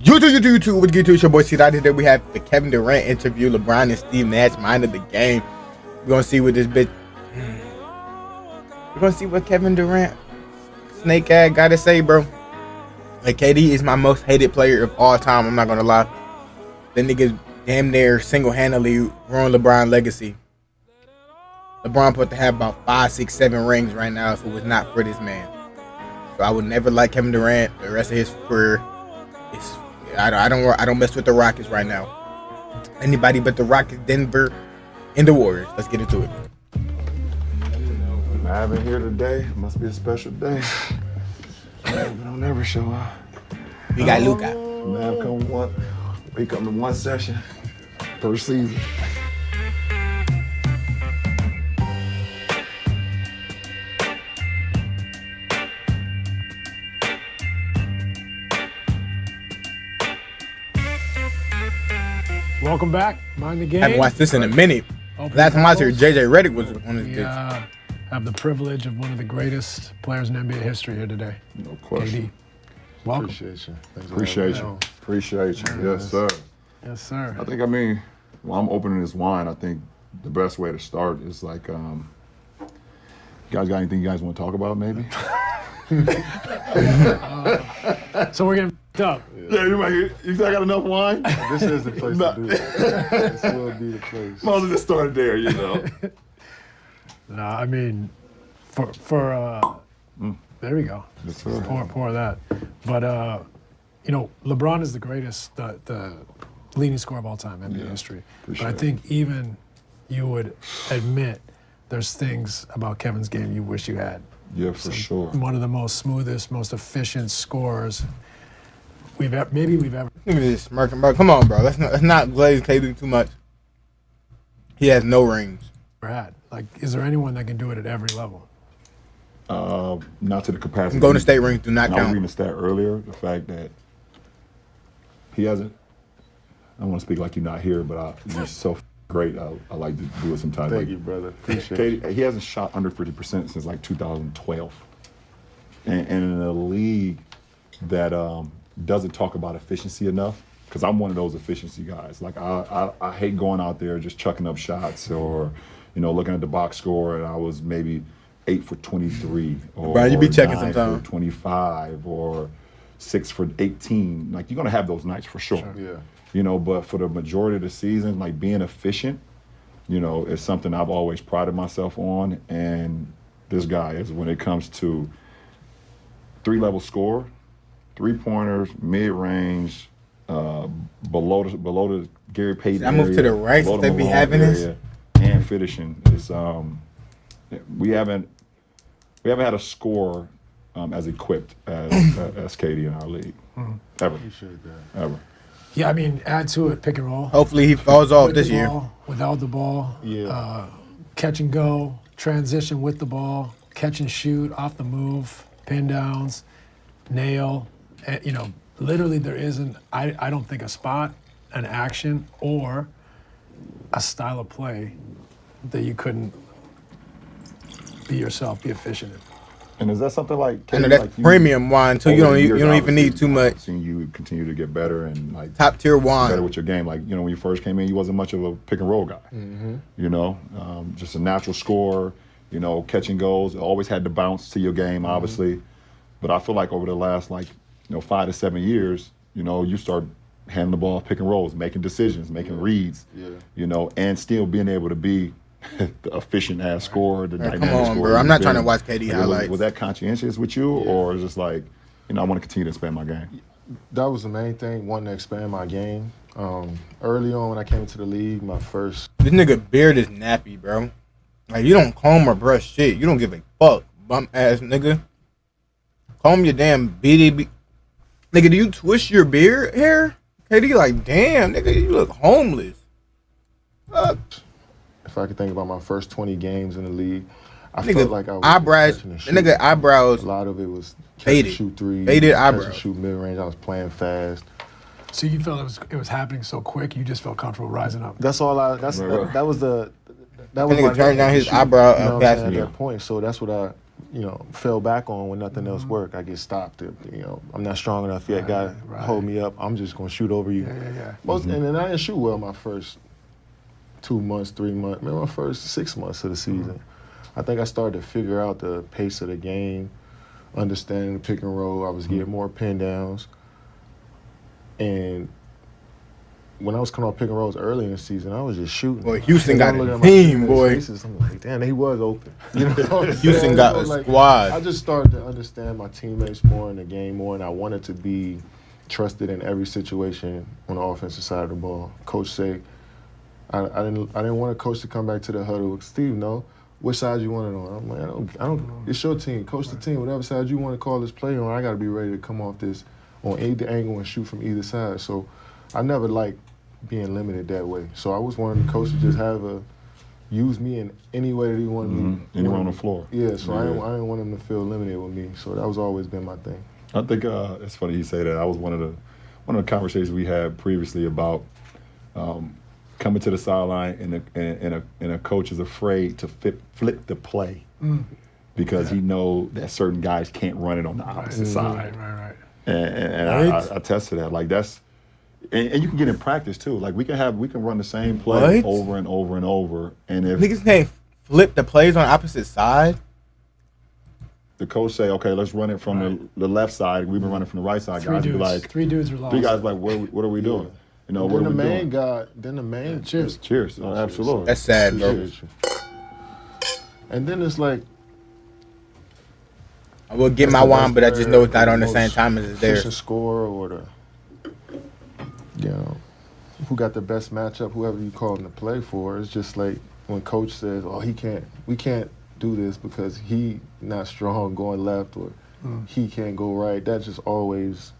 YouTube. What's good to it's your boy C. Today we have the Kevin Durant interview. LeBron and Steve Nash minded the game. We're gonna see what this bitch. We're gonna see what Kevin Durant, snake ass, gotta say, bro. Like KD is my most hated player of all time. I'm not gonna lie. That nigga damn near single-handedly ruined LeBron's legacy. LeBron put to have about 5, 6, 7 rings right now if it was not for this man. So I would never like Kevin Durant the rest of his career. I don't mess with the Rockets right now. Anybody but the Rockets, Denver, and the Warriors. Let's get into it. I've been here today. Must be a special day. Don't never show up. We got Luka. Man, we come to one session per season. Welcome back. Mind the game. I haven't watched this in a minute. Last time I was here, JJ Redick was on this bitch. Yeah, have the privilege of one of the greatest players in NBA history here today. No question. KD. Welcome. Appreciate you. Appreciate you. Yes, sir. Yes, sir. While I'm opening this wine, I think the best way to start is like, you guys got anything you guys want to talk about, maybe? So we're getting up. Yeah, you think I got enough wine? This is the place to do it. This will be the place. Might as well just start there, you know. No, I mean, there we go. Yes, sir. Pour that. But, LeBron is the greatest, the leading scorer of all time in NBA history. But I think even you would admit there's things about Kevin's game you wish you had. Yeah, for sure. One of the most smoothest, most efficient scorers we've ever. Look at this smirking, bro. Come on, bro. Let's not glaze KD too much. He has no rings. Had. Like, is there anyone that can do it at every level? Not to the capacity. Golden State rings do not I was count. reading the stat earlier, the fact that he hasn't. I don't want to speak like you're not here, but you're so great. I like to do it sometimes. Thank you, brother. Appreciate it. He hasn't shot under 50% since like 2012, and in a league that doesn't talk about efficiency enough. Because I'm one of those efficiency guys. Like I hate going out there just chucking up shots or, looking at the box score and I was maybe 8 for 23 or Brian, you be checking 9 sometimes. for 25 or 6 for 18. Like you're gonna have those nights for sure. Yeah. But for the majority of the season, like being efficient, is something I've always prided myself on. And this guy is when it comes to 3-level score, 3-pointers, mid-range. Below the Gary Payton I moved to the right since they be having this. And finishing is we haven't had a scorer as equipped as KD in our league ever. Appreciate that. Ever. Yeah, I mean, add to it, pick and roll. Hopefully he falls off this year. Without the ball. Yeah. Catch and go, transition with the ball, catch and shoot, off the move, pin downs, nail, literally, there isn't, I don't think, a spot, an action, or a style of play that you couldn't be yourself, be efficient in. And is that something like I know that's premium wine too. You don't even need too much. Seeing you continue to get better and like Top tier wine. better with your game. Like when you first came in, you wasn't much of a pick and roll guy. Just a natural scorer. Catching goals. Always had to bounce to your game, obviously. But I feel like over the last 5 to 7 years, you start handing the ball, pick and rolls, making decisions, making reads, and still being able to be the efficient ass scorer, the dynamic Come on, scorer. bro. I'm not trying to watch KD highlights. Was that conscientious with you, or is it just like, I want to continue to expand my game? That was the main thing, wanting to expand my game. Early on when I came into the league, my first... This nigga beard is nappy, bro. Like, you don't comb or brush shit. You don't give a fuck, bum ass nigga. Comb your damn BDB. Nigga, do you twist your beard hair? KD, like, damn, nigga, you look homeless. Fuck. If I could think about my first 20 games in the league, I felt like I was eyebrows. catching and The shooting. nigga eyebrows. A lot of it was catch Faded. and shoot threes, Faded catch eyebrows. and shoot mid-range. I was playing fast. So you felt it was happening so quick, you just felt comfortable rising up. That's all I. That was the. That was That nigga my turned down his shoot, eyebrow you know what I'm past saying, me. at that point. So that's what fell back on when nothing else worked. I get stopped. I'm not strong enough yet. Guy, hold me up. I'm just gonna shoot over you. Yeah. And then I didn't shoot well my first 2 months, 3 months, maybe my first 6 months of the season. I think I started to figure out the pace of the game, understanding the pick and roll. I was getting more pin downs. And when I was coming off pick and rolls early in the season, I was just shooting. Boy, Houston got I'm looking a at my team, teammates' boy. faces, I'm like, damn, he was open. You know what I'm Houston saying? got a So, squad. I just started to understand my teammates more in the game more, and I wanted to be trusted in every situation on the offensive side of the ball. Coach said, I didn't want a coach to come back to the huddle. Steve, no. Which side you want it on? I'm like, I don't. It's your team. Coach the team. Whatever side you want to call this play on, I got to be ready to come off this on either angle and shoot from either side. So I never liked being limited that way. So I was wanting the coach to just use me in any way that he wanted me. Anywhere on the floor. Yeah. So I didn't want him to feel limited with me. So that was always been my thing. I think it's funny you say that. I was one of the conversations we had previously about coming to the sideline and a coach is afraid to flip the play because he know that certain guys can't run it on the opposite side. Right. And I attest to that. Like that's, and you can get in practice too. Like we can run the same play over and over and over. And if Niggas can't flip the plays on the opposite side. the coach say, okay, let's run it from the left side. We've been running from the right side. Guys be like, three dudes are lost. three guys like, what are we doing? You know, what are we doing? Then the main cheers. Cheers. Oh, absolutely. That's sad, bro. Appreciate you. And then it's like, I will get my wine, but I just know it's not on the same time as it's there. efficient scorer or who got the best matchup, whoever you call him to play for. It's just like when coach says, "Oh, we can't do this because he not strong going left or he can't go right." That just always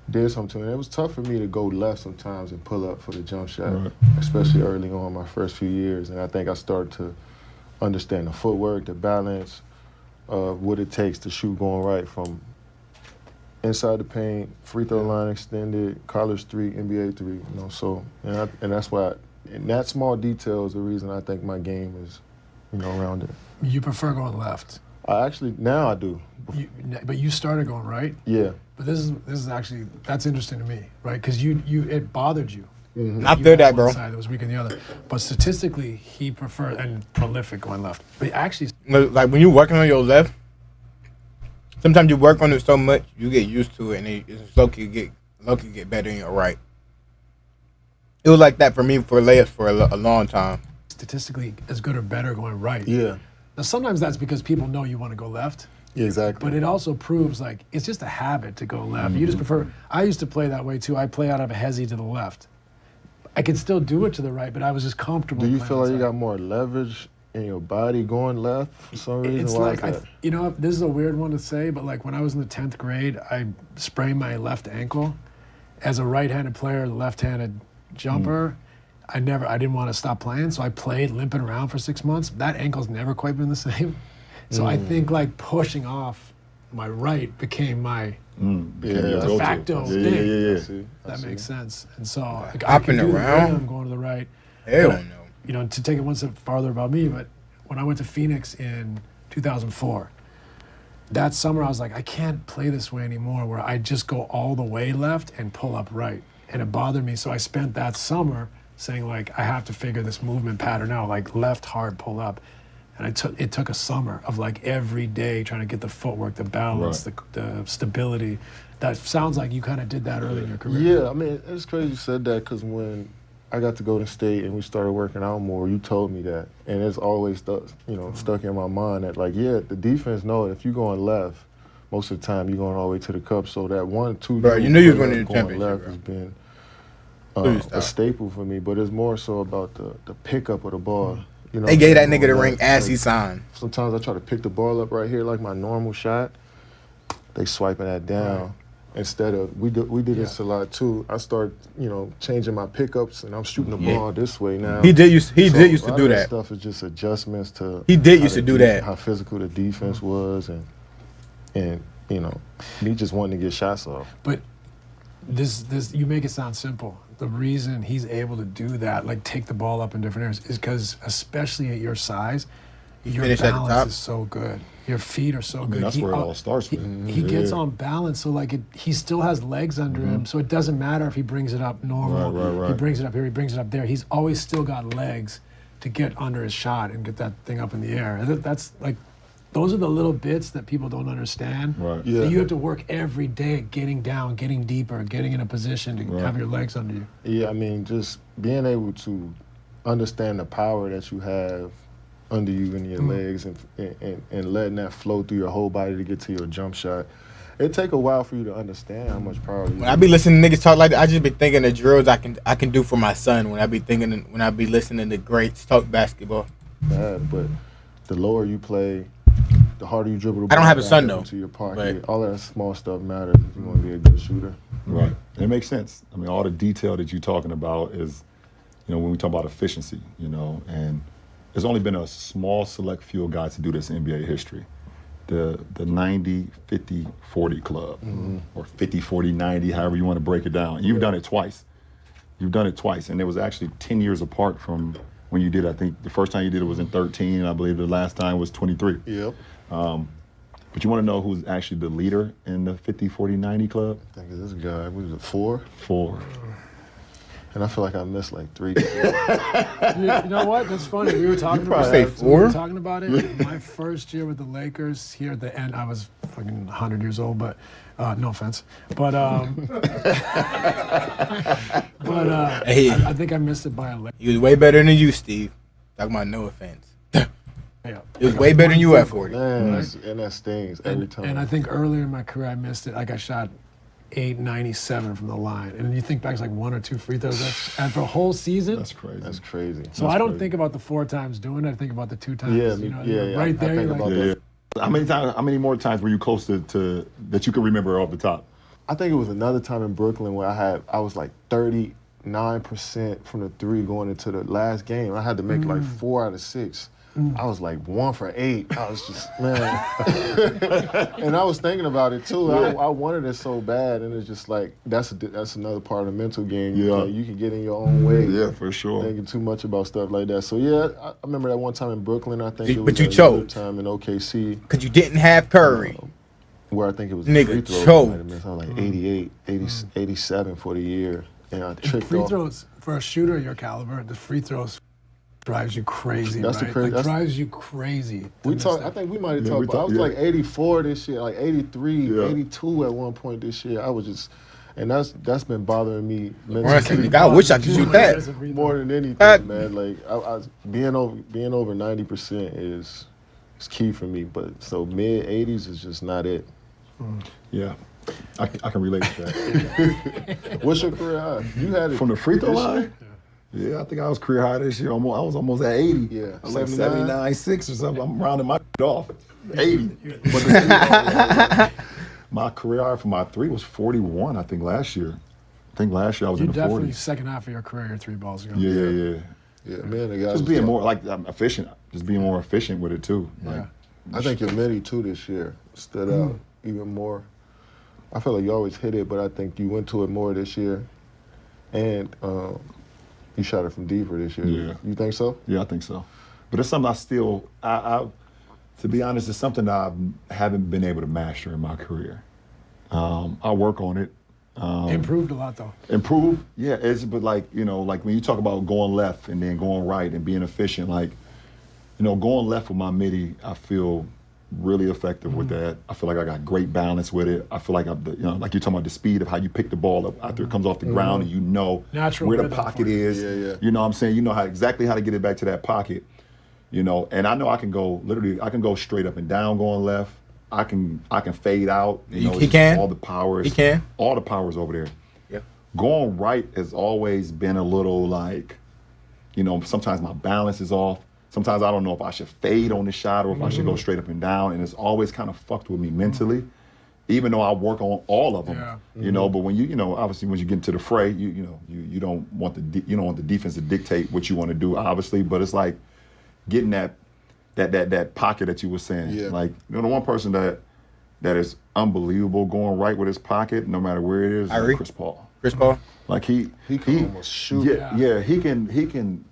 did something to me. And it was tough for me to go left sometimes and pull up for the jump shot, especially early on my first few years. And I think I started to understand the footwork, the balance of what it takes to shoot going right from inside the paint, free throw line extended, college three, NBA three. So and that's why. And that small detail is the reason I think my game is, around it. You prefer going left. Now I do. But you started going right. Yeah. But this is actually, that's interesting to me, right? Because it bothered you. I feel that, bro. One side that was weak in the other. But statistically, he preferred and prolific going left. But actually, Like when you're working on your left, sometimes you work on it so much you get used to it, and it's low-key get better in your right. It was like that for me for layups for a long time. statistically as good or better going right. Yeah. Now sometimes that's because people know you want to go left. Yeah, exactly. But it also proves like it's just a habit to go left. You just prefer. I used to play that way too. I play out of a hezzy to the left. I could still do it to the right, but I was just comfortable. Do you playing feel like you outside. got more leverage in your body going left for some reason? It's Why like is that? this is a weird one to say, but like when I was in the 10th grade, I sprained my left ankle. As a right-handed player, left-handed jumper, I didn't want to stop playing, so I played limping around for 6 months. That ankle's never quite been the same. So I think like pushing off my right became my de facto thing. Yeah. That makes sense. And so like, I Hopping can do the around? rhythm going to the right. Hell But, no. You know, to take it one step farther about me, but when I went to Phoenix in 2004, that summer I was like, I can't play this way anymore where I just go all the way left and pull up right. And it bothered me. So I spent that summer saying like, I have to figure this movement pattern out, like left hard pull up. And it took a summer of like every day trying to get the footwork, the balance, the stability. That sounds like you kind of did that early in your career. Yeah, I mean, it's crazy you said that because when I got to go to state and we started working out more, you told me that. And it's always stuck in my mind that like, yeah, the defense know if you're going left, most of the time you're going all the way to the cup. So that 1-2 Bro, you knew you was winning the going championship, left bro. has been Please a stop. staple for me. But it's more so about the pickup of the ball. You know, They gave that nigga the going ring left, as like, he signed. Sometimes I try to pick the ball up right here like my normal shot. They swiping that down. Instead of, we did this a lot too. I start, changing my pickups and I'm shooting the ball this way now. He did used to A do lot of that. stuff is just adjustments to. He did how used to the do that. How physical the defense was and me just wanting to get shots off. But this you make it sound simple. The reason he's able to do that, like take the ball up in different areas, is because especially at your size, your finish at the balance top. is so good. Your feet are so good. That's where it all starts with. He gets on balance, so like he still has legs under him, so it doesn't matter if he brings it up normal. Right. He brings it up here, he brings it up there. He's always still got legs to get under his shot and get that thing up in the air. And that's like, those are the little bits that people don't understand. Right. Yeah. That you have to work every day at getting down, getting deeper, getting in a position to have your legs under you. Yeah, I mean, just being able to understand the power that you have under you and your legs and letting that flow through your whole body to get to your jump shot. It take a while for you to understand how much power you When I be listening to niggas talk like that, I just be thinking of drills I can do for my son. When I be listening to greats talk basketball. have. But the lower you play, the harder you dribble the I ball don't have a back son, up though, into your pocket. but- All that small stuff matters if you want to be a good shooter. Right. It makes sense. I mean, all the detail that you're talking about is, when we talk about efficiency, and there's only been a small select few of guys to do this in NBA history. The 90-50-40 club, or 50-40-90, however you want to break it down. And you've done it twice. And it was actually 10 years apart from when you did it. I think the first time you did it was in 13, and I believe the last time was 23. Yep. But you want to know who's actually the leader in the 50-40-90 club? I think this guy, what was it, 4? 4. And I feel like I missed like 3. You know what? That's funny. We were talking about say it. We 4? were talking about it. My first year with the Lakers, here at the end, I was fucking 100 years old, but no offense. But Hey. I think I missed it by a leg. He was way better than you, Steve. Talking about no offense. Yeah. He was way better than you at 40. Man, and that stings every time. And I think earlier in my career, I missed it. Like I shot 897 from the line. And you think back, it's like 1 or 2 free throws. And for a whole season. That's crazy. That's crazy. So I don't think about the 4 times doing it. I think about the 2 times. Yeah, Right I there. think You're about like, that. How many more times were you close to that you can remember off the top? I think it was another time in Brooklyn where I was like 39% from the 3 going into the last game. I had to make like 4 out of 6. I was like 1 for 8. I was just, man. And I was thinking about it too. I wanted it so bad, and it's just like that's another part of the mental game. Yeah. You can get in your own way. Yeah, for sure. Thinking too much about stuff like that. So yeah, I remember that one time in Brooklyn. I think it But was you another chose. time in OKC Because you didn't have Curry. where I think it was Nigga, free throws. chose. I might have missed. I was like 88, 87 for the year, and I tricked free off. throws, for a shooter your caliber, the free throws drives you crazy, That's the right? crazy- Like, that's- drives you crazy. to We miss talked. that. I think we might have Yeah, talked we about. I was talked- like yeah. 84 this year, like 83, Yeah. 82 at one point this year. I was just, and that's been bothering me Bron said, mentally "Nigga, I wish I could shoot that." more than anything, That- man. Like being over 90% is key for me. But so mid 80s is just not it. Yeah, I can relate to that. What's your career high? You had it From the free throw this line? year? Yeah, I think I was career high this year. I was almost at 80. Yeah, I was like 79? 79.6 or something. I'm rounding my off. 80. But the my career high for my 3 was 41, I think, last year. I think last year I was You in the definitely 40s. second half of your career, your 3 balls ago. Yeah. Yeah, man. The guys Just being more efficient. Just being more efficient with it too. Like, I think your midi too this year stood out even more. I feel like you always hit it, but I think you went to it more this year, and you shot it from deeper this year. Yeah. You think so? Yeah, I think so. But it's something to be honest, it's something that I haven't been able to master in my career. I work on it. Improved a lot though. Improve, yeah. But like when you talk about going left and then going right and being efficient, like going left with my midi, I feel really effective with that. I feel like I got great balance with it. I feel like like you're talking about the speed of how you pick the ball up after it comes off the ground, and you know Natural where the rhythm pocket for you. is. Yeah. You know what I'm saying? You know exactly how to get it back to that pocket. And I know I can go straight up and down going left. I can fade out. He it's just can. all the powers. He can. All the powers over there. Yeah. Going right has always been a little like, sometimes my balance is off. Sometimes I don't know if I should fade on the shot or if I should go straight up and down, and it's always kind of fucked with me mentally, even though I work on all of them. Yeah. But when obviously when you get into the fray, you don't want the defense to dictate what you want to do, obviously, but it's like getting that pocket that you were saying. Yeah. Like the one person that is unbelievable going right with his pocket, no matter where it is, Kyrie? Chris Paul. Chris Paul. Like he can almost shoot. Yeah, he can.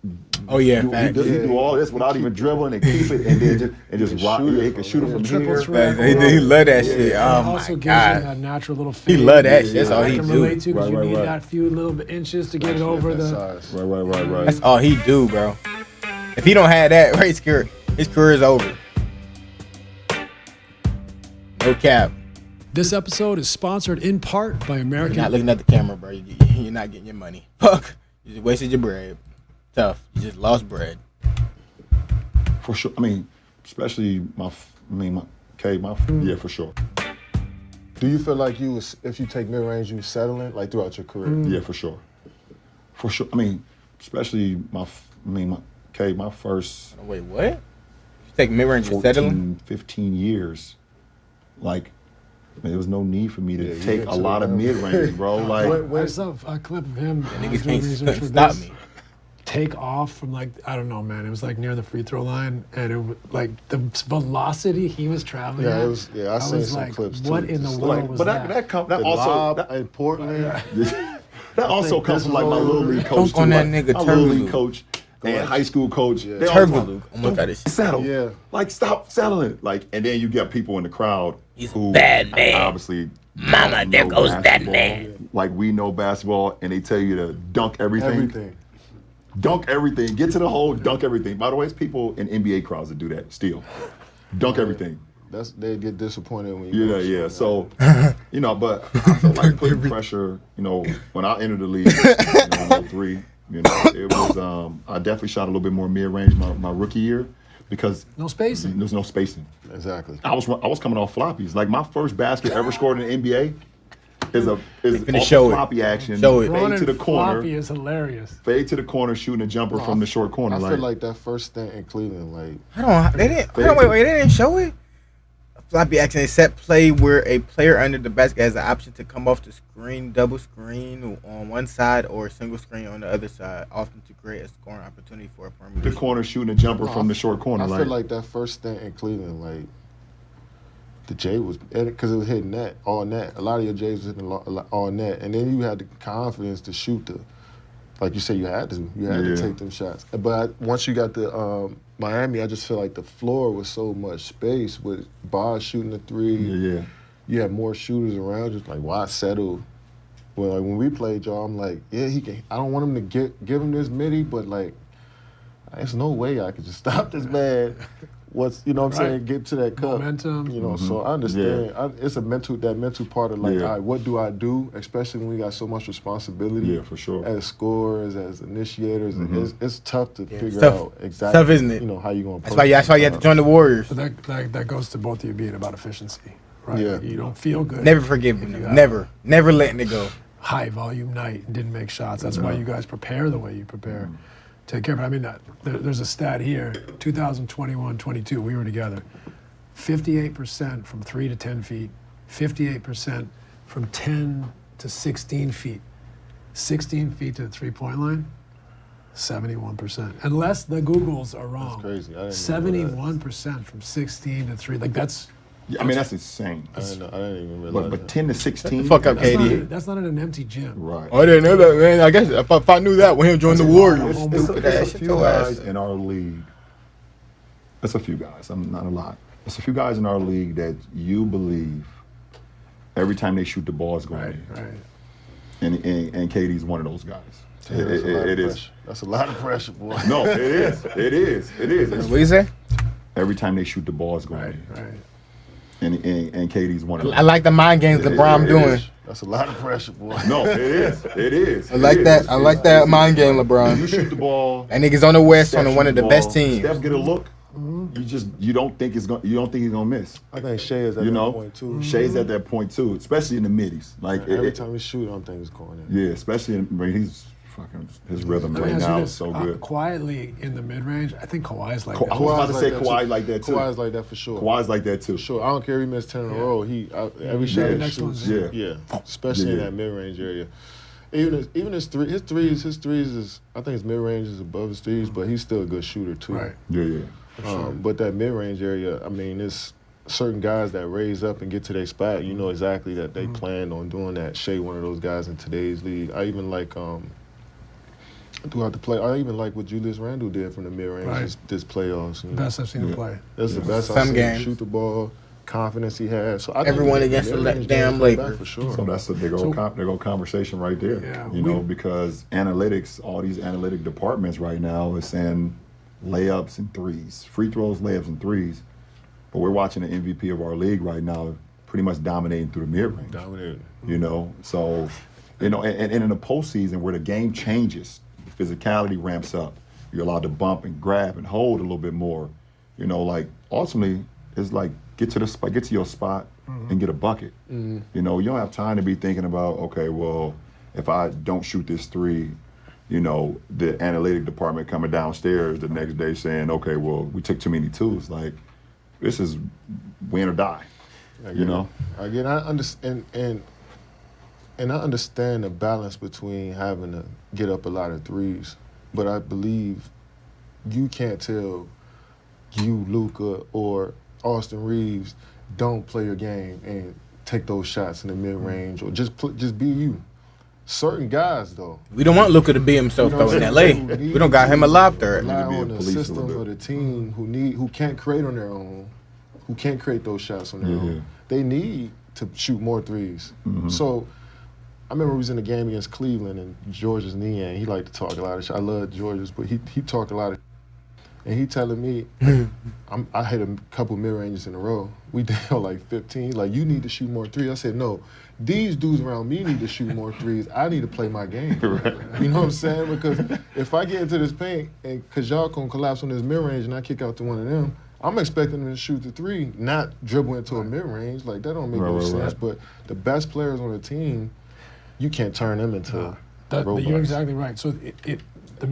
Oh yeah, He do all this without even dribbling and keep it, and then just rock. He can shoot it from Triple here. threat. He love that shit. It Oh also my gives god. you that natural little fade. He love that shit. That's all I he can do. relate to because you Right, need right. that few little bit inches to get it over the. Right. That's all he do, bro. If he don't have that, right, his career is over. No cap. This episode is sponsored in part by You're American. not looking at the camera, bro. You're not getting your money. Fuck. You just wasted your bread. Tough. You just lost bread. For sure. I mean, especially yeah, for sure. Do you feel like if you take mid-range, you settling like throughout your career? Yeah, for sure. For sure. I mean, especially my first Wait, what? You take mid-range and settling? 15 years, like, man, there was no need for me to you take get a to lot the of rim. mid-range, bro. Like, I saw a clip of him. Niggas doing can't research for stop this. me. Take off from like I don't know, man. It was like near the free throw line, and it was like the velocity he was traveling. Yeah, at, it was. Yeah, I I seen was some like, clips too. what in the Just world like, was but that? that the also lob in Portland. that also comes from like my little league coach Dunk on too. that Like, nigga my little league Turbo. coach and high school coach. Yeah. They Turbo always Luke. I'm looking at this. settle. Yeah. Like, stop settling. Like, and then you get people in the crowd He's a who bad man. obviously Mama, don't there know goes that basketball man. like we know basketball, and they tell you to dunk everything. Everything. Dunk everything. Get to the hole, dunk everything. By the way, it's people in NBA crowds that do that still. Dunk everything. They get disappointed when you. Yeah. So, but I feel like putting pressure, when I entered the league, in 03, it was, I definitely shot a little bit more mid-range my rookie year because No spacing. there was no spacing. Exactly. I was coming off floppies. Like, my first basket ever scored in the NBA is finna off show it. floppy action. Show it. Fade Running to the corner. floppy is hilarious. Fade to the corner, shooting a jumper from the short corner. I feel like that first stint in Cleveland, like They didn't show it. A floppy action is set play where a player under the basket has the option to come off the screen, double screen on one side or single screen on the other side, often to create a scoring opportunity for a the perimeter. corner shooting a jumper from the short corner. I feel like that first stint in Cleveland, like the J was because it was hitting net, all net. A lot of your J's was hitting all net, and then you had the confidence to shoot like you said, you had to take them shots. But once you got to Miami, I just feel like the floor was so much space with Boz shooting the three. Yeah. You had more shooters around. Just like, why settle? Well, like when we played y'all, I'm like, yeah, he can. I don't want him to give him this midi, but like, there's no way I could just stop this man. What I'm saying? Get to that cup. Momentum. So I understand. It's that mental part of like, all right, what do I do? Especially when we got so much responsibility. Yeah, for sure. As scorers, as initiators, it's tough to figure tough. out exactly. Tough, isn't it? How you gonna. That's why you have to join the Warriors. But that goes to both of you being about efficiency, right? Yeah. You don't feel good. Never forgive them. Never letting it go. High volume night and didn't make shots. That's why you guys prepare the way you prepare. Take care of it. I mean, there's a stat here. 2021-22, we were together. 58% from 3 to 10 feet. 58% from 10 to 16 feet. 16 feet to the three-point line. 71%. Unless the Googles are wrong. That's crazy. I didn't know that. 71% from 16 to 3. Like that's. I mean, that's insane. I didn't even realize. But 10 to 16. Fuck up, That's KD. not, that's not in an empty gym. Right. Oh, I didn't know that, man. I guess if I knew that when him joined the Warriors. It's a few guys in our league. It's a few guys. I'm not a lot. It's a few guys in our league that you believe every time they shoot the ball is going in. Right. And KD's one of those guys. It is. That's a lot of pressure, boy. No, it is. It is. What you say? Every time they shoot the ball is going in. Right. And KD's one of them. I like the mind games LeBron doing. That's a lot of pressure, boy. No, it is. I like that. I like that mind game, You LeBron. shoot the ball. That nigga's on the West Steph on one shoot of the ball, best teams. Steph get a look. You don't think he's gonna miss. I think Shea is at that point too. Shay's at that point too, especially in the middies. Like Every time he shoot, I don't think he's going in. yeah, especially he's fucking his rhythm Let me right ask you now this. is so good. Quietly in the mid-range, I think Kawhi's like I that. was about to say that Kawhi too. like that too. Kawhi's like that for sure. Kawhi's like that too. Sure, I don't care if he missed 10 in a row. Every shot he next shoots, one's in. especially in Yeah. that mid-range area. Even his threes is I think his mid-range is above his threes, but he's still a good shooter too. Right. Yeah. But that mid-range area, I mean, it's certain guys that raise up and get to their spot, you know exactly that they planned on doing that. Shea, one of those guys in today's league. I even like throughout the play. I even like what Julius Randle did from the mid-range this playoffs. You know? Best I've seen him play. That's the best I've Some seen him games. shoot the ball, confidence he has. So I think Everyone the against the mid-range damn game Lakers. back for sure. So that's a big old, big old conversation right there. Yeah, you know, because analytics, all these analytic departments right now is saying layups and threes, free throws, layups and threes. But we're watching the MVP of our league right now pretty much dominating through the mid-range. Dominating. You know, so, you know, and in the postseason where the game changes, the physicality ramps up, you're allowed to bump and grab and hold a little bit more. You know, like ultimately, it's like get to the spot, get to your spot, and get a bucket. You know, you don't have time to be thinking about, okay, well, if I don't shoot this three, you know, the analytic department coming downstairs the next day saying, okay, well, we took too many twos. Like, this is win or die. You know. Again, I understand, and I understand the balance between having to get up a lot of threes, but I believe you can't tell you, Luka, or Austin Reeves don't play your game and take those shots in the mid-range or just be you. Certain guys, though. We don't want Luka to be himself, You know though, in what I'm LA. saying? We don't got him a lob threat. Rely Need to be on a the police a system little of bit. the team who can't create on their own, who can't create those shots on their own. They need to shoot more threes. So I remember we was in a game against Cleveland and George's Niang. He liked to talk a lot of shit. I love George's, but he talked a lot of. And he telling me, I hit a couple mid-ranges in a row. We down like 15. Like, you need to shoot more threes. I said, no, these dudes around me need to shoot more threes. I need to play my game. You know what I'm saying? Because if I get into this paint, and because y'all gonna collapse on this mid-range and I kick out to one of them, I'm expecting them to shoot the three, not dribble into a mid-range. Like, that don't make no sense. But the best players on the team, you can't turn them into robots. You're exactly right. So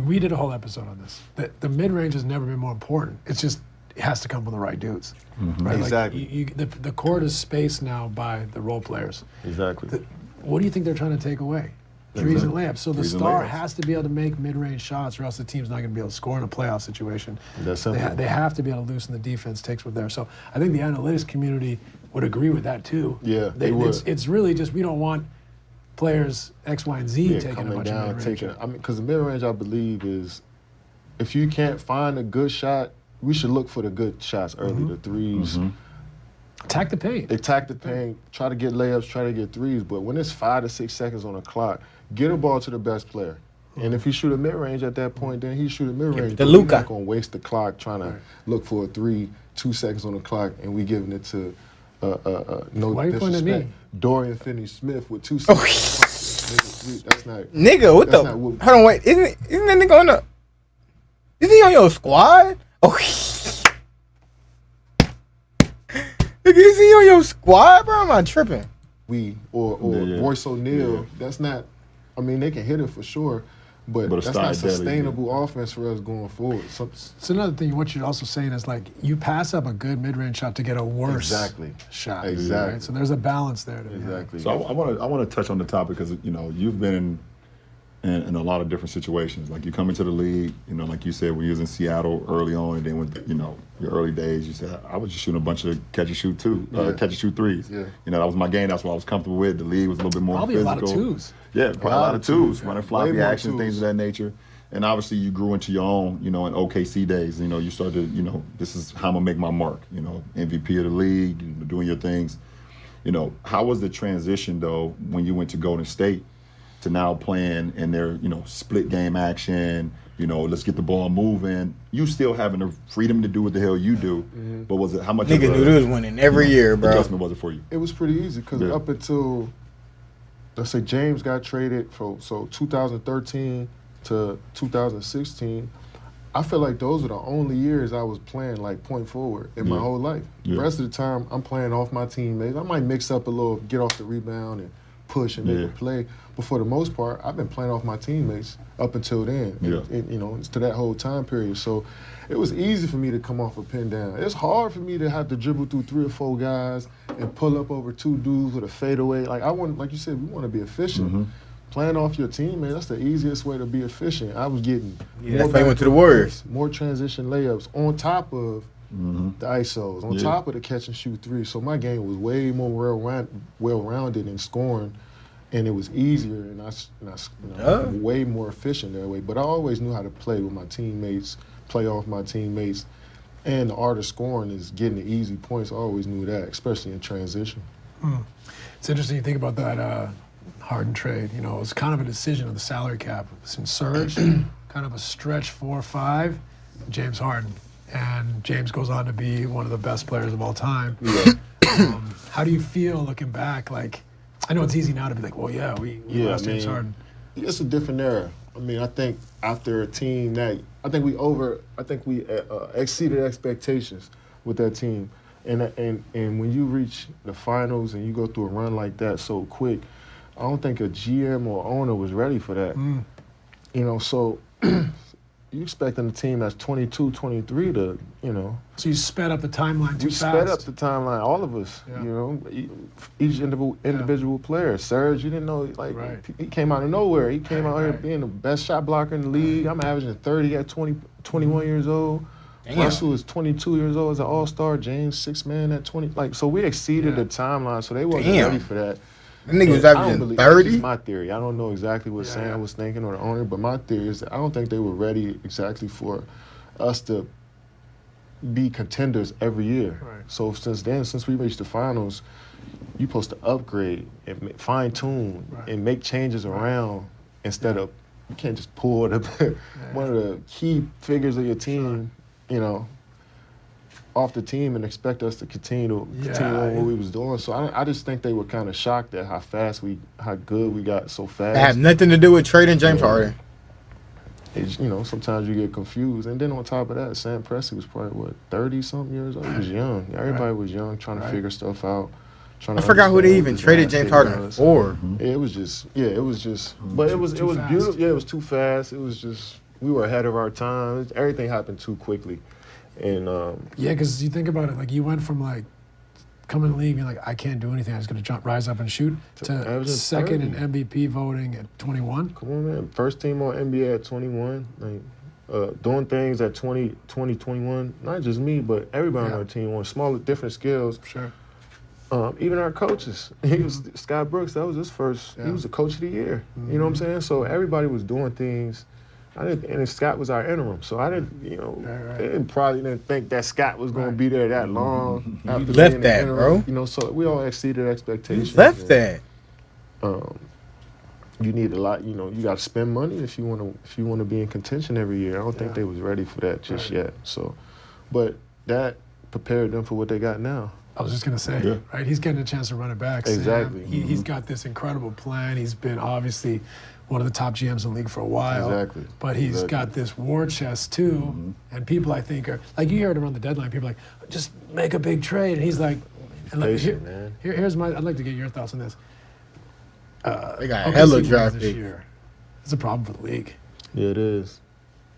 we did a whole episode on this. The mid-range has never been more important. It's just, it has to come from the right dudes. Right? Exactly. Like the court is spaced now by the role players. Exactly. What do you think they're trying to take away? Threes and layups. So the Threes and star layups. has to be able to make mid-range shots, or else the team's not going to be able to score in a playoff situation. That's simple. They have to be able to loosen the defense takes with there. So I think the analytics community would agree with that too. Yeah, they would. It's really just, we don't want players X, Y, and Z taking a coming bunch down, of mid-range. taking. I mean, because the mid-range, I believe, is if you can't find a good shot, we should look for the good shots early, the threes. Attack the paint. Attack the paint, try to get layups, try to get threes. But when it's 5 to 6 seconds on the clock, get a ball to the best player. And if he shoot a mid-range at that point, then he shoot a mid-range. to But Luka. We're not going to waste the clock trying to look for a 3, 2 seconds on the clock, and we giving it to no Why you pointing at disrespect, me? Dorian Finney-Smith with 2 seconds. That's not. Nigga, what That's the? not what- Hold on, wait. Isn't that nigga on the? Is he on your squad? Oh, nigga, is he on your squad, bro? Am I tripping? Or Royce O'Neal, that's not. I mean, they can hit it for sure, but But it's that's not not deadly, sustainable offense for us going forward. So, So another thing, what you're also saying is like you pass up a good mid-range shot to get a worse shot. Exactly. Right? So there's a balance there. To be had. exactly. So I want to touch on the topic because you know you've been in a lot of different situations. Like you come into the league, you know, like you said, when you was in Seattle early on, and then with you know your early days, you said I was just shooting a bunch of catch and shoot threes. Yeah. You know, that was my game. That's what I was comfortable with. The league was a little bit more Probably physical. a lot of twos. Yeah, probably a lot of twos, running Way floppy more actions, twos. things of that nature. And obviously, you grew into your own, you know, in OKC days. You know, you started, you know, this is how I'm gonna make my mark. You know, MVP of the league, you know, doing your things. You know, how was the transition though when you went to Golden State to now playing in their, you know, split game action? You know, let's get the ball moving. You still having the freedom to do what the hell you do, but was it how much? Niggas knew they was winning every year, bro. Adjustment was it for you? It was pretty easy because Yeah. up until, let's say, James got traded for 2013 to 2016, I feel like those are the only years I was playing like point forward in my whole life. Yeah. The rest of the time, I'm playing off my teammates. I might mix up a little, get off the rebound and push and make a play. But for the most part, I've been playing off my teammates up until then. Yeah. And, you know, to that whole time period. So it was easy for me to come off a pin down. It's hard for me to have to dribble through 3 or 4 guys and pull up over 2 dudes with a fadeaway. Like like you said, we want to be efficient. Playing off your teammates, that's the easiest way to be efficient. I was getting that's why you went to the Warriors. more transition layups on top of the ISOs, on top of the catch and shoot three. So my game was way more well-rounded in scoring, and it was easier, and I way more efficient that way. But I always knew how to play with my teammates, play off my teammates, and the art of scoring is getting the easy points. I always knew that, especially in transition. It's interesting you think about that Harden trade. You know, it was kind of a decision of the salary cap. Some surge, kind of a stretch 4-5, James Harden. And James goes on to be one of the best players of all time. How do you feel looking back? Like, I know it's easy now to be like, well, yeah, we lost James Harden. It's a different era. I mean, I think after a team that I think we exceeded expectations with that team, and when you reach the finals and you go through a run like that so quick, I don't think a GM or owner was ready for that. You know, so you expecting a team that's 22, 23 to, you know. So you sped up the timeline too fast. We sped up the timeline, all of us, you know, each individual player. Serge, you didn't know, like, he came out of nowhere. He came out here being the best shot blocker in the league. I'm averaging 30 at 21 years old. Damn. Russell is 22 years old as an all-star. James, 6 man at 20. Like, so we exceeded the timeline, so they wasn't ready for that. That nigga was averaging 30? That's my theory. I don't know exactly what Sam was thinking or the owner, but my theory is that I don't think they were ready exactly for us to be contenders every year. So since we reached the finals, you're supposed to upgrade and fine-tune and make changes around instead of, you can't just pull one of the key figures of your team, you know, off the team and expect us to continue on what we was doing. So I just think they were kind of shocked at how good we got so fast. It had nothing to do with trading James Harden. You know, sometimes you get confused. And then on top of that, Sam Presti was probably, 30-something years old? He was young. Everybody was young, trying to figure stuff out. I forgot who they even traded James Harden for. It was just, but it was beautiful. Yeah, it was too fast. It was just, we were ahead of our time. Everything happened too quickly. And because you think about it, like you went from like coming to the league being like, I can't do anything, I was going to rise up and shoot, to second in MVP voting at 21. Come on, man. First team on NBA at 21. Like, doing things at 20, 21. Not just me, but everybody on our team on smaller, different skills. Sure. Even our coaches. Scott Brooks, that was his first, he was the coach of the year. You know what I'm saying? So everybody was doing things. And Scott was our interim, so I didn't, probably didn't think that Scott was going to be there that long. You left that, bro. You know, so we all exceeded expectations. You left that. You need a lot. You know, you got to spend money if you want to be in contention every year. I don't think they was ready for that just yet. So, but that prepared them for what they got now. I was just going to say, right? He's getting a chance to run it back. Exactly. He's got this incredible plan. He's been obviously one of the top GMs in the league for a while. Exactly. But he's got this war chest too. And people, I think, are like, you hear it around the deadline. People are like, just make a big trade. And he's like, man. Here's my. I'd like to get your thoughts on this. They got hella draft this picks. year. It's a problem for the league. Yeah, it is.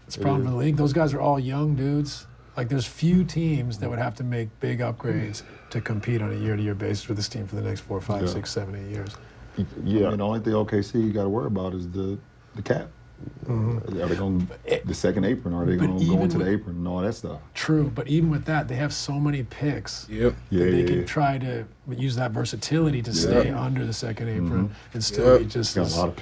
It's a problem for the league. Those guys are all young dudes. Like, there's few teams that would have to make big upgrades to compete on a year-to-year basis with this team for the next 4, 5, 6, 7, 8 years. Yeah, I mean, the only thing OKC you got to worry about is the cap. Are they going the second apron? Are they going to go into the apron and all that stuff? True, but even with that, they have so many picks. They can try to use that versatility to stay under the second apon and still be just got a lot of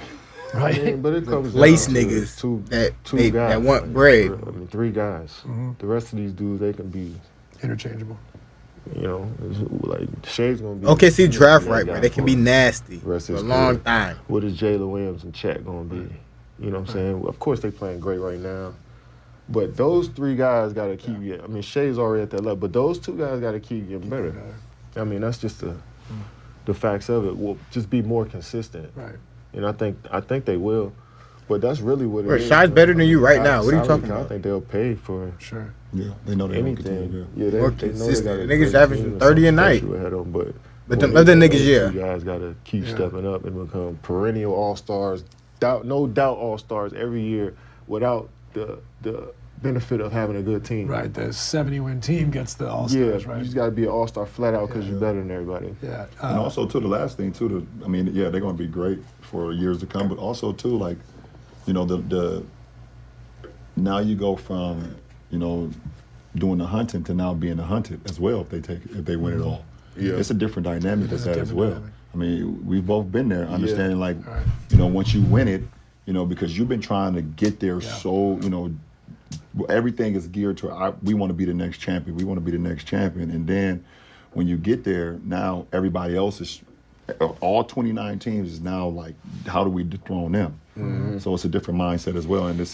right. I mean, but it comes Lace down to niggas two that guys, want bread. I mean, 3 guys. The rest of these dudes, they can be Interchangeable. You know, like Shea's gonna be. OKC draft right, where they can be nasty for a long time. What is Jalen Williams and Chet gonna be? You know what I'm saying? Of course, they playing great right now, but those 3 guys got to keep getting. I mean, Shea's already at that level, but those 2 guys got to keep getting better. I mean, that's just the facts of it. Will just be more consistent. Right. And I think they will. But that's really what it is. Shai's better than you right now. What are you talking about? I think they'll pay for Yeah, they know they don't anything. continue. Yeah, they More know they consistent. got Niggas averaging 30 a night. But them other niggas, you guys got to keep stepping up and become perennial all-stars. No doubt all-stars every year without the benefit of having a good team. Right, the 70-win team gets the all-stars, right? You just got to be an all-star flat out because you're better than everybody. Yeah. And also, too, the last thing, too, I mean, yeah, they're going to be great for years to come, but also, too, like, you know, now you go from, you know, doing the hunting to now being the hunted as well if they win it all. Yeah. It's a different dynamic It with is a that as different well. dynamic. I mean, we've both been there, understanding like, Right. you know, once you win it, you know, because you've been trying to get there Yeah. so, you know, everything is geared to, we want to be the next champion. We want to be the next champion. And then when you get there, now everybody else is, all 29 teams is now like, how do we dethrone them? So it's a different mindset as well. And let's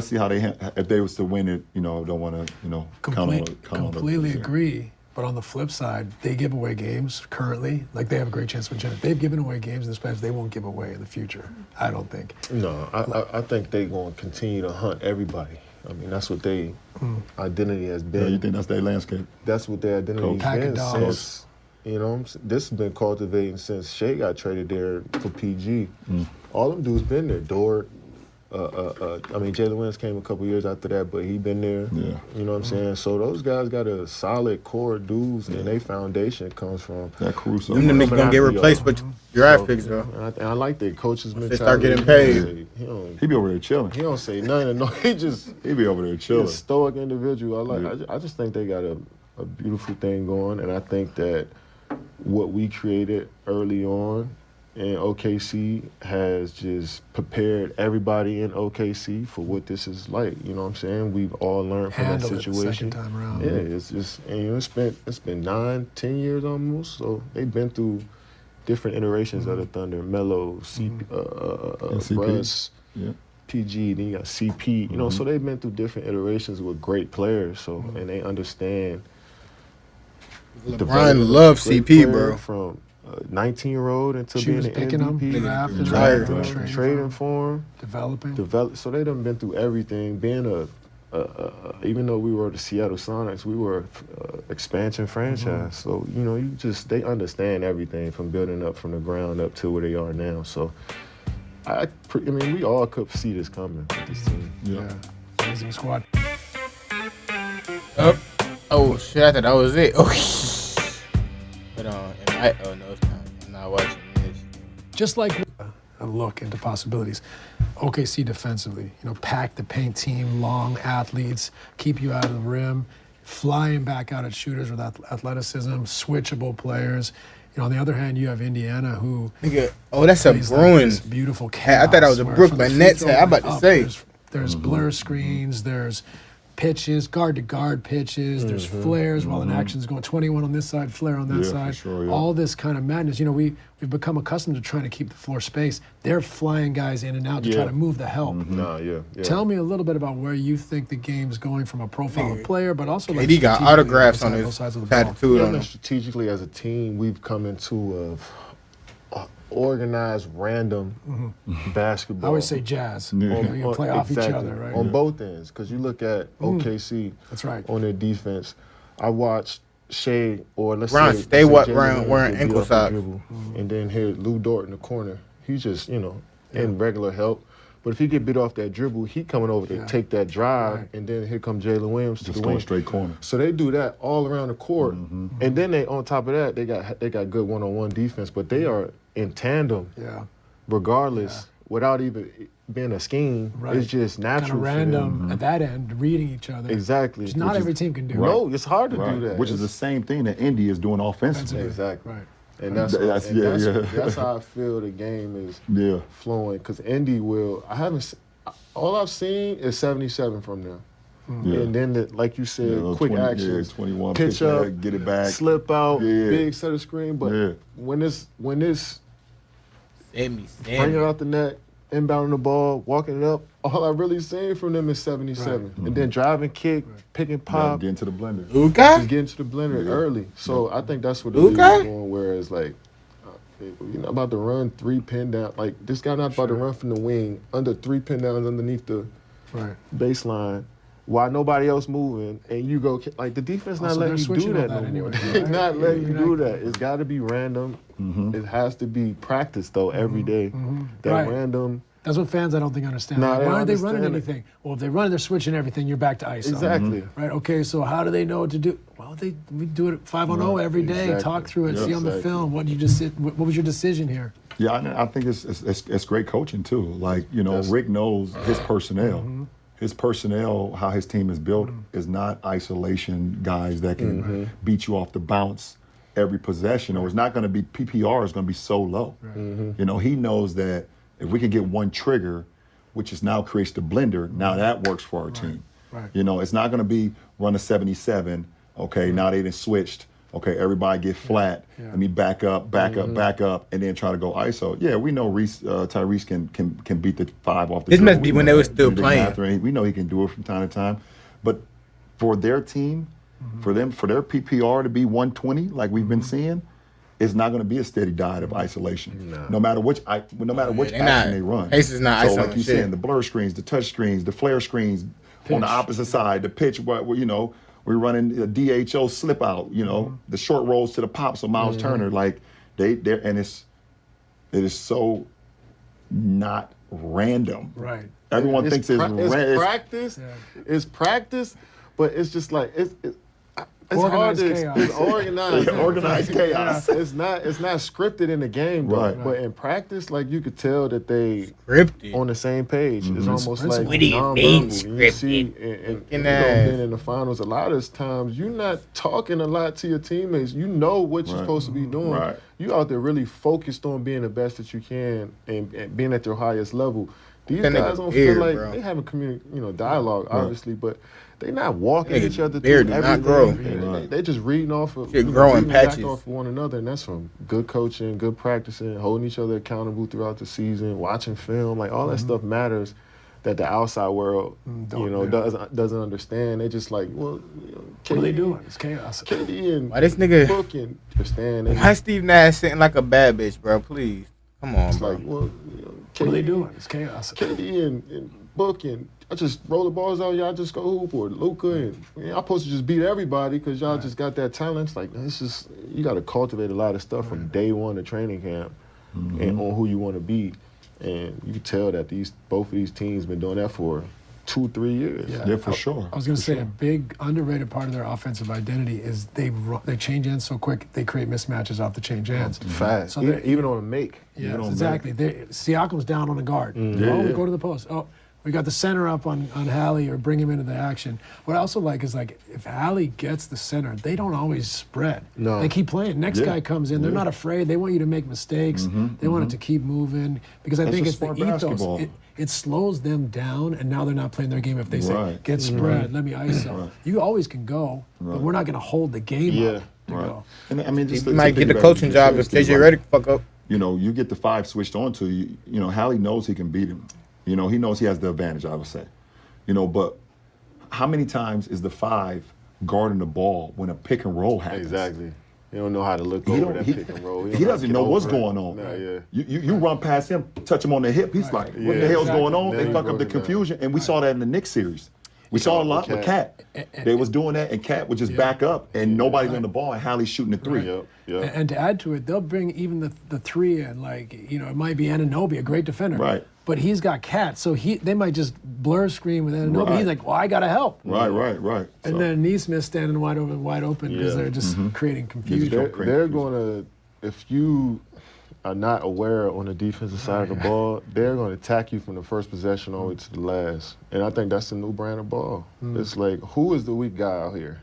see how if they was to win it, you know, don't want to, you know, Completely agree. But on the flip side, they give away games currently. Like, they have a great chance to win. They've given away games in this past. They won't give away in the future, I don't think. No, I think they're going to continue to hunt everybody. I mean, that's what their identity has been. Yeah, you think that's their landscape? That's what their identity Pack has of been dogs. since, you know, this has been cultivating since Shea got traded there for PG. All them dudes been there. Dort, I mean, Jalen Williams came a couple years after that, but he been there. Yeah. You know what I'm saying? So those guys got a solid core of dudes, and their foundation comes from. That Caruso. Them niggas gonna get replaced with draft picks, though. And I like their coaches' mentality. They start getting paid. He be over there chilling. He don't say nothing. No, he He be over there He's chilling. a stoic individual. I just think they got a beautiful thing going, and I think that what we created early on in OKC has just prepared everybody in OKC for what this is like. You know what I'm saying? We've all learned from Handle that it the situation. second time around. Yeah, it's just, and you know, it's been 9-10 years almost. So they've been through different iterations of the Thunder. Melo, CP. Russ, Yeah. PG, then you got CP. You know, so they've been through different iterations with great players. So and they understand. LeBron loves Great CP, player bro. From a 19-year-old into She being was an picking MVP. him, drafting Tired. him, Trading for him. developing. So they done been through everything. Being even though we were the Seattle Sonics, we were expansion franchise. So you know, they understand everything from building up from the ground up to where they are now. So I mean, we all could see this coming with this team. Yeah. Amazing squad. Oh shit! I thought that was it. Oh, but oh no, it's not. I'm not watching this. Just like a look into possibilities. OKC defensively, you know, pack the paint team, long athletes, keep you out of the rim, flying back out at shooters with athleticism, switchable players. You know, on the other hand, you have Indiana who Nigga, oh, that's a plays like Bruin. this beautiful Hey, I chaos. thought that was a where Brooklyn from the Nets free hat. throw I'm about to line up, say. There's blur screens, there's pitches, guard-to-guard pitches, there's flares while an action's going 21 on this side, flare on that Yeah, for side. sure, yeah. All this kind of madness. You know, we've become accustomed to trying to keep the floor space. They're flying guys in and out to try Yeah. to move the help. Nah, yeah. Tell me a little bit about where you think the game's going from a profile of player, but also like KD got strategically autographs on both his sides of the ball. tattooed Yeah, on him. strategically as a team, we've come into a organized, random basketball. I always say jazz. Yeah. You know, you play off each exactly, other, right? on both ends, because you look at OKC That's right. on their defense. I watched Shea, or let's Ron, say, stay let's say what, Jalen Ron, Williams wearing get ankle beat off the socks. dribble, and then here Lou Dort in the corner. He's just, you know, in regular help. But if he get beat off that dribble, he coming over to take that drive, Right. and then here come Jalen Williams to Just the going wing. straight corner. So they do that all around the court, and then they on top of that they got good one-on-one defense, but they are in tandem Yeah. regardless, without even being a scheme. Right. It's just Kind natural. of for random them. at that end, reading each other. Exactly. Which not Which is- every team can do. No, it's hard to Right. do that. Which is the same thing that Indy is doing offensively. Exactly. Right. And that's that's how I feel the game is Yeah. flowing. Because Indy will. All I've seen is 77 from them. Yeah. And then, like you said, quick 20, actions. 21, pitch back, up, get it back. slip out, Yeah. big set of screen. But Yeah. when this Sammy. bringing it out the net, inbounding the ball, walking it up, all I really seen from them is 77. And then driving, kick, pick and Yeah, pop, get into the blender. and Luka? get into the blender Yeah. early. So I think that's what the Luka? league is doing. Whereas like, you're not about to run 3 pin down. Like this guy not about to run from the wing under 3 pin downs underneath the Right. baseline. While nobody else moving, and you go like the defense not Also, letting they're you switching do all that that no more. anyway, They're right? not Yeah, letting you you're do not- that. It's got to be random. It has to be practiced though every day. That Right. random. That's what fans I don't think understand. No, Like, they why don't aren't they running understand it. anything? Well, if they run, they're switching everything. You're back to ISO. Exactly. Right. Okay. So how do they know what to do? Well, we do it 5-on-0 every day. Exactly. Talk through it. Yeah. See on the Exactly. film. What was your decision here? Yeah, I think it's great coaching too. Like, you know, That's- Rick knows his personnel. his personnel, how his team is built, is not isolation guys that can beat you off the bounce every possession, or it's not going to be PPR is going to be so low. You know, he knows that if we can get one trigger, which is now creates the blender, now that works for our team. You know, it's not going to be run a 77. Okay, now they done switched. Okay, everybody get flat. Let me back up, and then try to go ISO. Yeah, we know Tyrese can beat the 5 off the This dribble. must be when they were still playing. We know he can do it from time to time. But for their team, for their PPR to be 120, like we've been seeing, it's not going to be a steady diet of isolation. No matter which action they run. Ace is not so iso like you shit. saying, the blur screens, the touch screens, the flare screens on the opposite side, the pitch where you know, we're running a DHO slip out, you know, the short rolls to the pops of Miles Turner. Like it is so not random. Right. Everyone thinks it's practice. It's practice, but it's just like it's hard Organized to chaos. it's organized. Organized chaos. It's not scripted in the game, though. Right. But in practice, like you could tell that they Scripted. on the same page. It's almost like What do you mean nonverbal. You see, scripted? and you know, being in the finals, a lot of times you're not talking a lot to your teammates. You know what you're supposed to be doing. Right. You out there really focused on being the best that you can and being at your highest level. These That guys nigga don't beard, feel like bro. they having dialogue, obviously, but they not walking Nigga each other beard through do not everything. grow. They just reading off of Shit grow in reading back patches. off of one another, and that's from good coaching, good practicing, holding each other accountable throughout the season, watching film, like all that stuff matters. That the outside world, doesn't understand. They just like, well, What are they doing? It's chaos. KD and Why this nigga? Book and understand. They Why Steve Nash sitting like a bad bitch, bro? Please, come on, just bro. like, well, What are they doing? It's chaos. KD and Book and I just roll the balls out. Y'all just go hoop, or Luka and y'all supposed to just beat everybody because y'all just got that talent. It's like you got to cultivate a lot of stuff from day one of training camp and on who you want to be. And you can tell that both of these teams been doing that for 2-3 years. Yeah, for sure. I was going to say a big underrated part of their offensive identity is they change ends so quick they create mismatches off the change ends. Fast. So Even on a make. Yeah, exactly. Siakam's down on the guard. We go to the post. Oh, we got the center up on Hallie or bring him into the action. What I also like is like if Hallie gets the center, they don't always spread. No. They keep playing. Next guy comes in. They're not afraid. They want you to make mistakes. They want it to keep moving because I think just it's the smart basketball. ethos. It slows them down, and now they're not playing their game if they say, Right. get spread, let me ISO. You always can go, but we're not going to hold the game up to go. And I mean, just You might get the coaching job if JJ Redick fuck up. You know, you get the 5 switched on to you. You know, Hallie knows he can beat him. You know, he knows he has the advantage, I would say. You know, but how many times is the 5 guarding the ball when a pick and roll happens? Exactly. You don't know how to look over that pick and roll. He doesn't know what's going on. Nah, You run past him, touch him on the hip. He's like, what the hell's going on? Now They he fuck up the broke it down. confusion. And we saw that in the Knicks series. We saw a lot with Cat. They was doing that, and Cat would just back up, and nobody's on the ball, and Hallie's shooting the 3. Yep. And to add to it, they'll bring even the 3 in, like, it might be Anunoby, a great defender. Right. But he's got Cat, so they might just blur screen with Anunoby. Right. He's like, well, I got to help. Right. And then Neesmith standing wide open because they're just creating confusion. They're going to, if you are not aware on the defensive side of the ball, they're going to attack you from the first possession all the way to the last. And I think that's the new brand of ball. It's like, who is the weak guy out here?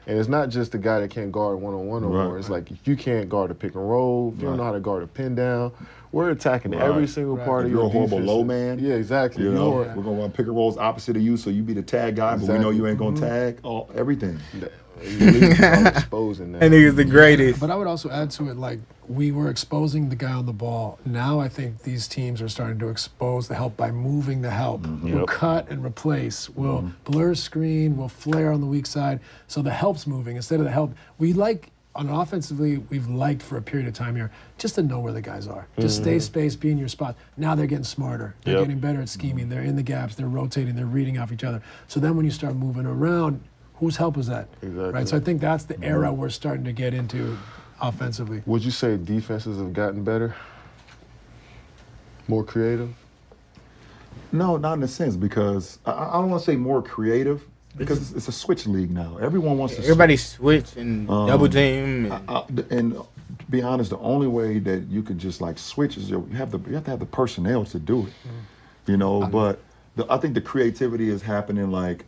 And it's not just the guy that can't guard one-on-one no more. It's like, if you can't guard a pick and roll, if you don't know how to guard a pin down, we're attacking every single part of You're your a horrible defense. low man. Yeah, exactly. You know, we're going to run pick and rolls opposite of you, so you be the tag guy, but we know you ain't going to tag everything. Exposing that. And nigga's the greatest. But I would also add to it, like, we were exposing the guy on the ball. Now I think these teams are starting to expose the help by moving the help. We'll cut and replace. We'll blur screen. We'll flare on the weak side. So the help's moving instead of the help. We like, offensively, we've liked for a period of time here just to know where the guys are. Just stay space, be in your spot. Now they're getting smarter. They're getting better at scheming. They're in the gaps. They're rotating. They're reading off each other. So then when you start moving around, whose help is that? Exactly. Right. So I think that's the era we're starting to get into offensively. Would you say defenses have gotten better? More creative? No, not in a sense, because I don't want to say more creative, because it's a switch league now. Everyone wants to Everybody switch and double team. and to be honest, the only way that you can just like switch is you have to have the personnel to do it. You know, but I think the creativity is happening like,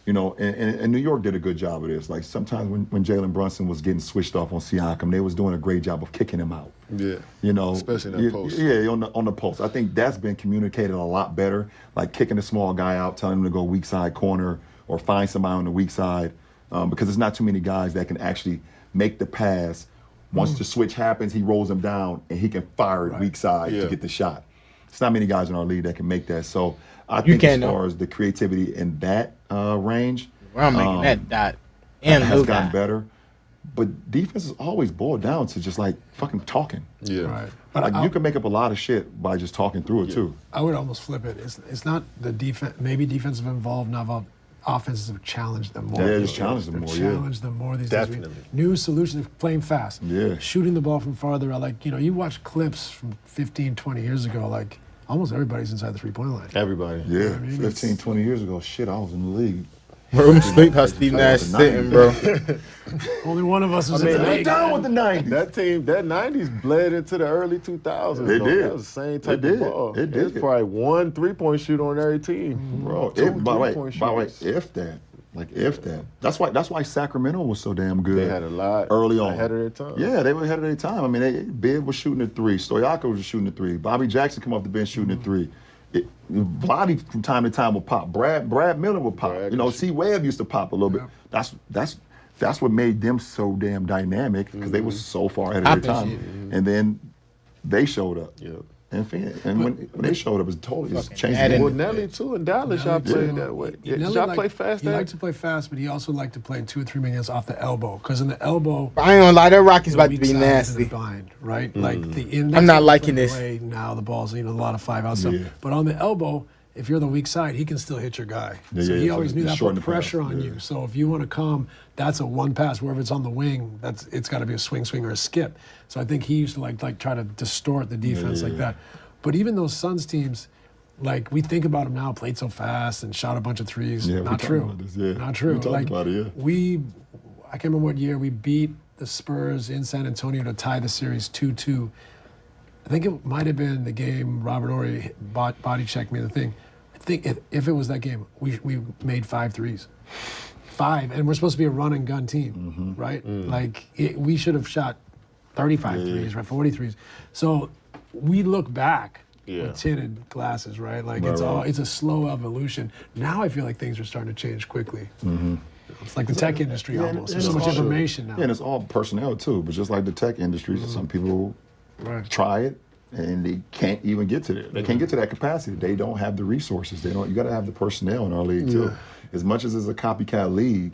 you know, and New York did a good job of this. Like sometimes when Jalen Brunson was getting switched off on Siakam, they was doing a great job of kicking him out. Yeah. You know, Especially in that post. Yeah, on the post. I think that's been communicated a lot better. Like kicking the small guy out, telling him to go weak side corner or find somebody on the weak side, because there's not too many guys that can actually make the pass. Once the switch happens, he rolls him down and he can fire it weak side to get the shot. It's not many guys in our league that can make that. So I think as far as the creativity in that range, I'm making that dot and has Luka. gotten better. But defense is always boiled down to just like fucking talking. Yeah. Right. But Like you can make up a lot of shit by just talking through it too. I would almost flip it. It's not the defense. Maybe defensive involved, not involved. Offenses have challenged them more. Yeah, just challenged them more. Challenged them more these days. Definitely. New solutions, playing fast. Yeah. Shooting the ball from farther. Like, you know, you watch clips from 15, 20 years ago, like almost everybody's inside the three-point line. Everybody. Yeah, I mean, 15, 20 years ago, shit, I was in the league. Bro, I'm sleep how Steve Nash sitting, bro. Only one of us was I mean, in the they league. down with the 90s. That team, that 90s bled into the early 2000s. They though. did. That was the same type It did. of ball. It There's did. probably one three-point shooter on every team. Bro, Two by the way, three-point shooters. if that. Like if that. That's why Sacramento was so damn good. They had a lot early on. ahead of their time. Yeah, they were ahead of their time. I mean, Bibb was shooting at three. Stoyakov was shooting at three. Bobby Jackson come off the bench shooting at three. Vladdy from time to time would pop. Brad Miller would pop. Brad You know, could C. Webb used to pop a little bit. That's what made them so damn dynamic because they were so far ahead of their Popping time. And then they showed up. Yep. And when they showed up, it was totally just changed. add the in- game. Well, Nelly too in Dallas, y'all played that way. Did Nelly y'all liked- play fast? He liked to play fast, but he also liked to play 2 or 3 minutes off the elbow. Because in the elbow, I ain't gonna lie, that Rockies the about to weak be side is in nasty. the bind, right? Like the index I'm not is liking playing this. away now the ball's, you know, a lot of 5 out stuff. Yeah. But on the elbow, if you're the weak side, he can still hit your guy. Yeah, so yeah, he so always knew it's that shorten put the pass, pressure on yeah. you. So if you want to come, that's a one pass. Wherever it's on the wing, it's got to be a swing, or a skip. So I think he used to like try to distort the defense like that. But even those Suns teams, like we think about them now, played so fast and shot a bunch of threes. Yeah, we Not talked true. about this, yeah. Not true. We talked about it, yeah. I can't remember what year we beat the Spurs in San Antonio to tie the series 2-2. I think it might have been the game Robert Horry body checked me the thing. I think if it was that game, we made 5 threes. 5, and we're supposed to be a run and gun team, right? Like we should have shot 35 threes, right? 40 threes. So we look back with tinted glasses, right? Like it's a slow evolution. Now I feel like things are starting to change quickly. It's like the tech industry almost. There's so much information now. Yeah, and it's all personnel too. But just like the tech industry, some people try it and they can't even get to it. They can't get to that capacity. They don't have the resources. You got to have the personnel in our league too. As much as it's a copycat league,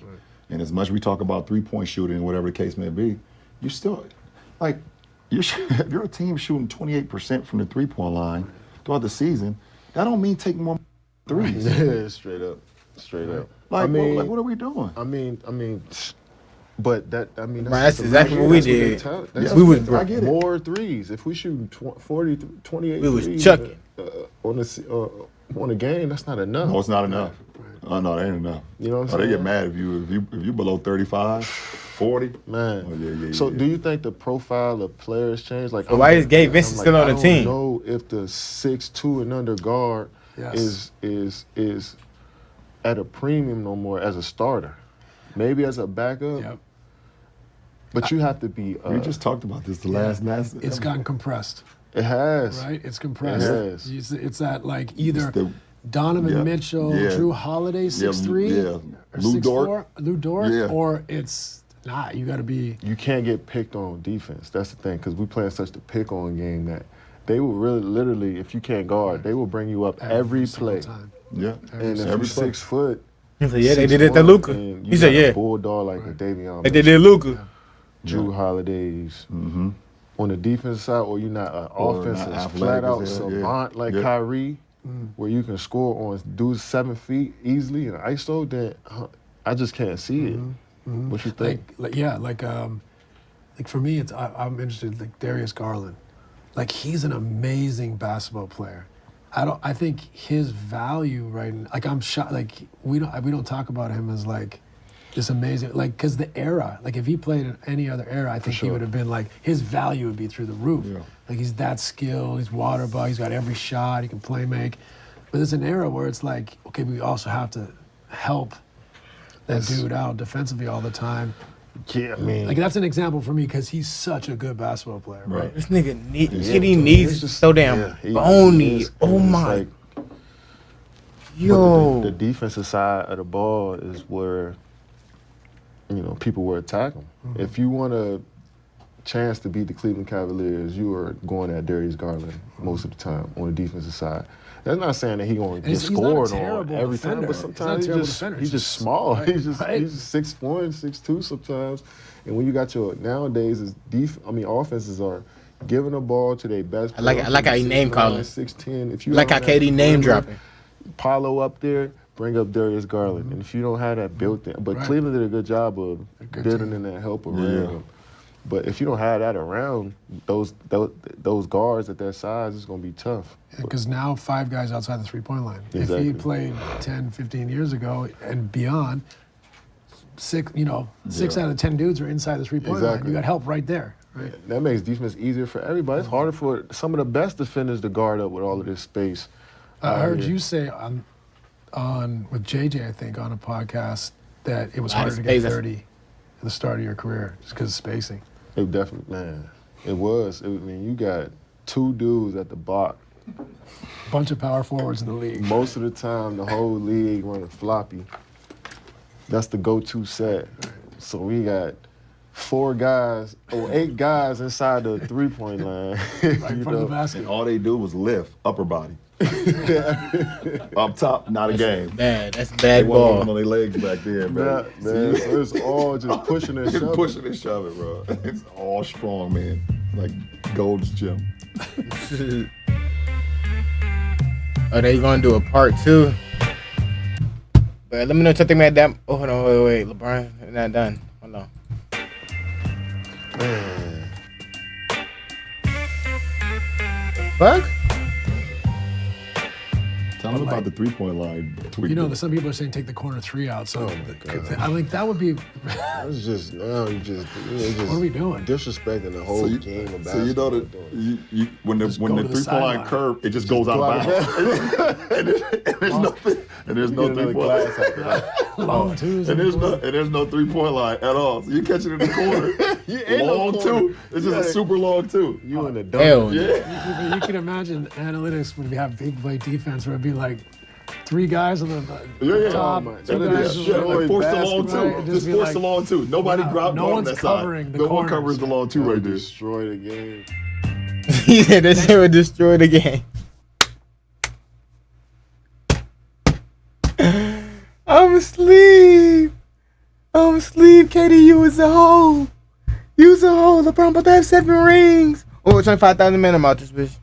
and as much as we talk about 3-point shooting, whatever the case may be, you still like if you're a team shooting 28% from the 3-point line throughout the season, that don't mean take more threes. Yeah, straight up. Like, I mean, what are we doing? I mean, but that's That's exactly what we did. Yeah, We was I get it. more threes. If we shooting 28 We was threes chucking. on a game, that's not enough. No, it's not enough. Oh no, that ain't enough. You know what I'm Oh, they saying? get mad if you below 35, 40. Man. Oh, yeah. So do you think the profile of players changed? Like, why is Gabe Vincent still on the team? I don't know if the 6'2" and under guard Yes. is at a premium no more as a starter. Maybe as a backup. Yep. But you have to be. We just talked about this the last. It's gotten compressed, It has. right? It's compressed. It has. It's that like either the- Donovan yeah, Mitchell, yeah. Drew Holiday, 6'3", yeah. or Lou 6'4", Dort. Lou Dort, Yeah. or it's not. You got to be. You can't get picked on defense. That's the thing, because we playing such the pick-on game that they will really, literally, if you can't guard, they will bring you up every single play. time. Yeah. And if Every you're play. 6 foot, He said, yeah, they did it to Luka. and you He said, got a yeah, bulldog like a Davion. they did Luka. Drew Holidays. Mm-hmm. On the defensive side, or you're not an Or not offensive athletic flat-out as hell, yeah. savant like Yeah. Kyrie, where you can score on dudes 7 feet easily and ISO, then I just can't see it. What you think? Like for me, I'm interested. Like Darius Garland, like he's an amazing basketball player. I think his value right now, like I'm shocked. Like we don't talk about him as like this amazing, like because the era, like if he played in any other era, I think he would have been like his value would be through the roof. Yeah. Like he's that skilled, he's water bug, he's got every shot, he can play make. But it's an era where it's like, okay, we also have to help that dude out defensively all the time. Yeah, I mean, Like that's an example for me because he's such a good basketball player, right? This nigga Yeah, needs it's just- so damn yeah, he bony. is, Oh it's my, like- yo. The defensive side of the ball is where, people will attack him. Mm-hmm. If you want a chance to beat the Cleveland Cavaliers, you are going at Darius Garland most of the time on the defensive side. That's not saying that he's going to get he's not a scored on terrible every time, defender. but He's not a sometimes terrible defender. he's He's just just- small. right, He's just right. 6'1", 6'2" sometimes. And when you got nowadays offenses are giving the ball to their best I like player, how he name calling. 6'10". If you Like how don't have KD name dropping. Paulo up there, bring up Darius Garland. And if you don't have that built in, but Right. Cleveland did a good job of good building team. in that help around Yeah. him. But if you don't have that around, those guards at that size, it's going to be tough. Because now 5 guys outside the three-point line. If Exactly. he played 10, 15 years ago and beyond, 6 out of 10 dudes are inside the three-point line. Exactly. You got help right there, right? That makes defense easier for everybody. It's harder for some of the best defenders to guard up with all of this space. I heard yeah. you say on with JJ, I think, on a podcast that it was harder to space. get 30 at the start of your career just because of spacing. It definitely, man. It was. You got 2 dudes at the block. Bunch of power forwards in the league. Most of the time, the whole league running floppy. That's the go-to set. So we got 8 guys inside the three-point line. Right in front of the basket. And all they do was lift upper body. Up top, not a game. Bad. That's They bad wasn't ball. on their legs back there, man. Man, so it's all just pushing and shoving. Pushing and shoving, bro. It's all strong, man. Like Gold's Gym. Are they gonna do a part 2? But let me know what you think about that. Oh, hold on, wait. LeBron, not done. Hold on. Man. Fuck? Tell them about the 3-point line tweet. Some people are saying take the corner 3 out. So Oh, my God. I think that would be. It's just, now you just What are we doing? Disrespecting the whole game of basketball. So you know that when the go to the 3-point line sideline. curve, it just goes out of bounds. and there's no Get another 3-point glass line. after that. Long twos. And there's no 3-point line at all. So you catch it in the corner. You ain't no Long corner. two. It's just a super long two. You in the Hell dunk. no. Yeah. You can imagine analytics when we have people play defense where it'd be like 3 guys on the Yeah. top, Oh, my- 2 that'd be guys a on shit. the Like force the long basket, two. right? It'd Just be force like, the long two. Nobody no guard one's that covering side. the No one corners. covers the long two right there. Destroy the game. He said that shit would destroy the game. I'm asleep. KD, you was a hoe. LeBron about to have 7 rings. Oh, 25,000 men. I'm out this bitch.